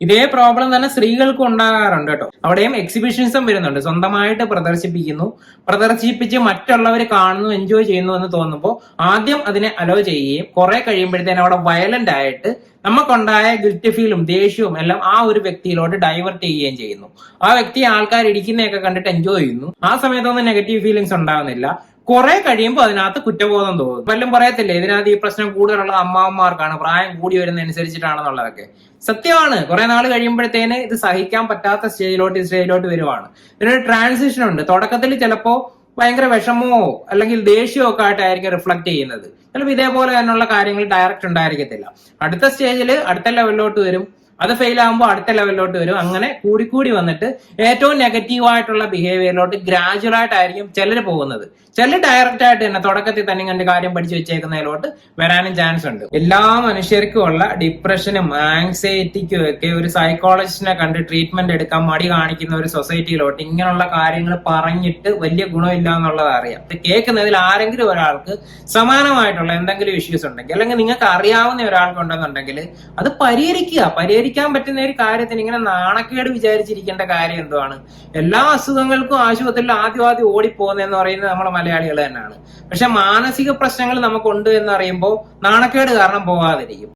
ഇതേ പ്രോബ്ലം തന്നെ സ്ത്രീകൾക്കും ഉണ്ടാകാറുണ്ട് കേട്ടോ. അവിടെയും എക്സിബിഷൻസും വരുന്നുണ്ട്. സ്വന്തമായിട്ട് പ്രദർശിപ്പിച്ച് മറ്റുള്ളവർ കാണുന്നു, എൻജോയ് ചെയ്യുന്നു എന്ന് തോന്നുമ്പോൾ ആദ്യം അതിനെ അലോ ചെയ്യുകയും കുറെ കഴിയുമ്പോഴത്തേനും അവിടെ വയലന്റ് ആയിട്ട് നമുക്കുണ്ടായ ഗിൽറ്റ് ഫീലും ദേഷ്യവും എല്ലാം ആ ഒരു വ്യക്തിയിലോട്ട് ഡൈവേർട്ട് ചെയ്യുകയും ചെയ്യുന്നു. ആ വ്യക്തി ആൾക്കാർ ഇടിക്കുന്നതൊക്കെ കണ്ടിട്ട് എൻജോയ് ചെയ്യുന്നു. ആ സമയത്തൊന്നും നെഗറ്റീവ് ഫീലിങ്സ് ഉണ്ടാകുന്നില്ല. കുറെ കഴിയുമ്പോൾ അതിനകത്ത് കുറ്റബോധം തോന്നും. വല്ലതും പറയത്തില്ലേ, ഇതിനകത്ത് ഈ പ്രശ്നം കൂടുതലുള്ളത് അമ്മാവന്മാർക്കാണ്, പ്രായം കൂടി വരുന്നതനുസരിച്ചിട്ടാണെന്നുള്ളതൊക്കെ സത്യമാണ്. കുറെ നാൾ കഴിയുമ്പോഴത്തേന് ഇത് സഹിക്കാൻ പറ്റാത്ത സ്റ്റേജിലോട്ട് വരുവാണ്. ഇതിനൊരു ട്രാൻസിഷൻ ഉണ്ട്. തുടക്കത്തിൽ ചിലപ്പോ ഭയങ്കര വിഷമമോ അല്ലെങ്കിൽ ദേഷ്യമോ ഒക്കെ ആയിട്ടായിരിക്കും റിഫ്ലക്ട് ചെയ്യുന്നത്. ചിലപ്പോൾ ഇതേപോലെ തന്നെയുള്ള കാര്യങ്ങൾ ഡയറക്റ്റ് ഉണ്ടായിരിക്കത്തില്ല. അടുത്ത സ്റ്റേജിൽ അടുത്ത ലെവലിലോട്ട് വരും. അത് ഫെയിൽ ആകുമ്പോൾ അടുത്ത ലെവലിലോട്ട് വരും. അങ്ങനെ കൂടി വന്നിട്ട് ഏറ്റവും നെഗറ്റീവ് ആയിട്ടുള്ള ബിഹേവിയറിലോട്ട് ഗ്രാജുവൽ ആയിട്ടായിരിക്കും ചിലർ പോകുന്നത്. ചിലർ ഡയറക്റ്റ് ആയിട്ട് തന്നെ തുടക്കത്തിൽ തന്നെ കണ്ട് കാര്യം പഠിച്ചു വെച്ചേക്കുന്നതിലോട്ട് വരാനും ചാൻസ് ഉണ്ട്. എല്ലാ മനുഷ്യർക്കും ഉള്ള ഡിപ്രഷനും ആങ്സൈറ്റിക്കും ഒക്കെ ഒരു സൈക്കോളജിസ്റ്റിനെ കണ്ട് ട്രീറ്റ്മെന്റ് എടുക്കാൻ മടി കാണിക്കുന്ന ഒരു സൊസൈറ്റിയിലോട്ട് ഇങ്ങനെയുള്ള കാര്യങ്ങൾ പറഞ്ഞിട്ട് വലിയ ഗുണമില്ല എന്നുള്ളത് അറിയാം. ഇത് കേൾക്കുന്നതിൽ ആരെങ്കിലും ഒരാൾക്ക് സമാനമായിട്ടുള്ള എന്തെങ്കിലും ഇഷ്യൂസ് ഉണ്ടെങ്കിൽ അല്ലെങ്കിൽ നിങ്ങൾക്ക് അറിയാവുന്ന ഒരാൾക്കുണ്ടെന്നുണ്ടെങ്കിൽ അത് പരിഹരിക്കാൻ പറ്റുന്ന ഒരു കാര്യത്തിന് ഇങ്ങനെ നാണക്കേട് വിചാരിച്ചിരിക്കേണ്ട കാര്യം എന്തുവാണ്? എല്ലാ അസുഖങ്ങൾക്കും ആശുപത്രിയിൽ ആദ്യം ഓടിപ്പോകുന്നതെന്ന് പറയുന്നത് നമ്മളെ മലയാളികൾ തന്നെയാണ്. പക്ഷെ മാനസിക പ്രശ്നങ്ങൾ നമുക്കുണ്ട് എന്ന് അറിയുമ്പോൾ നാണക്കേട് കാരണം പോകാതിരിക്കും.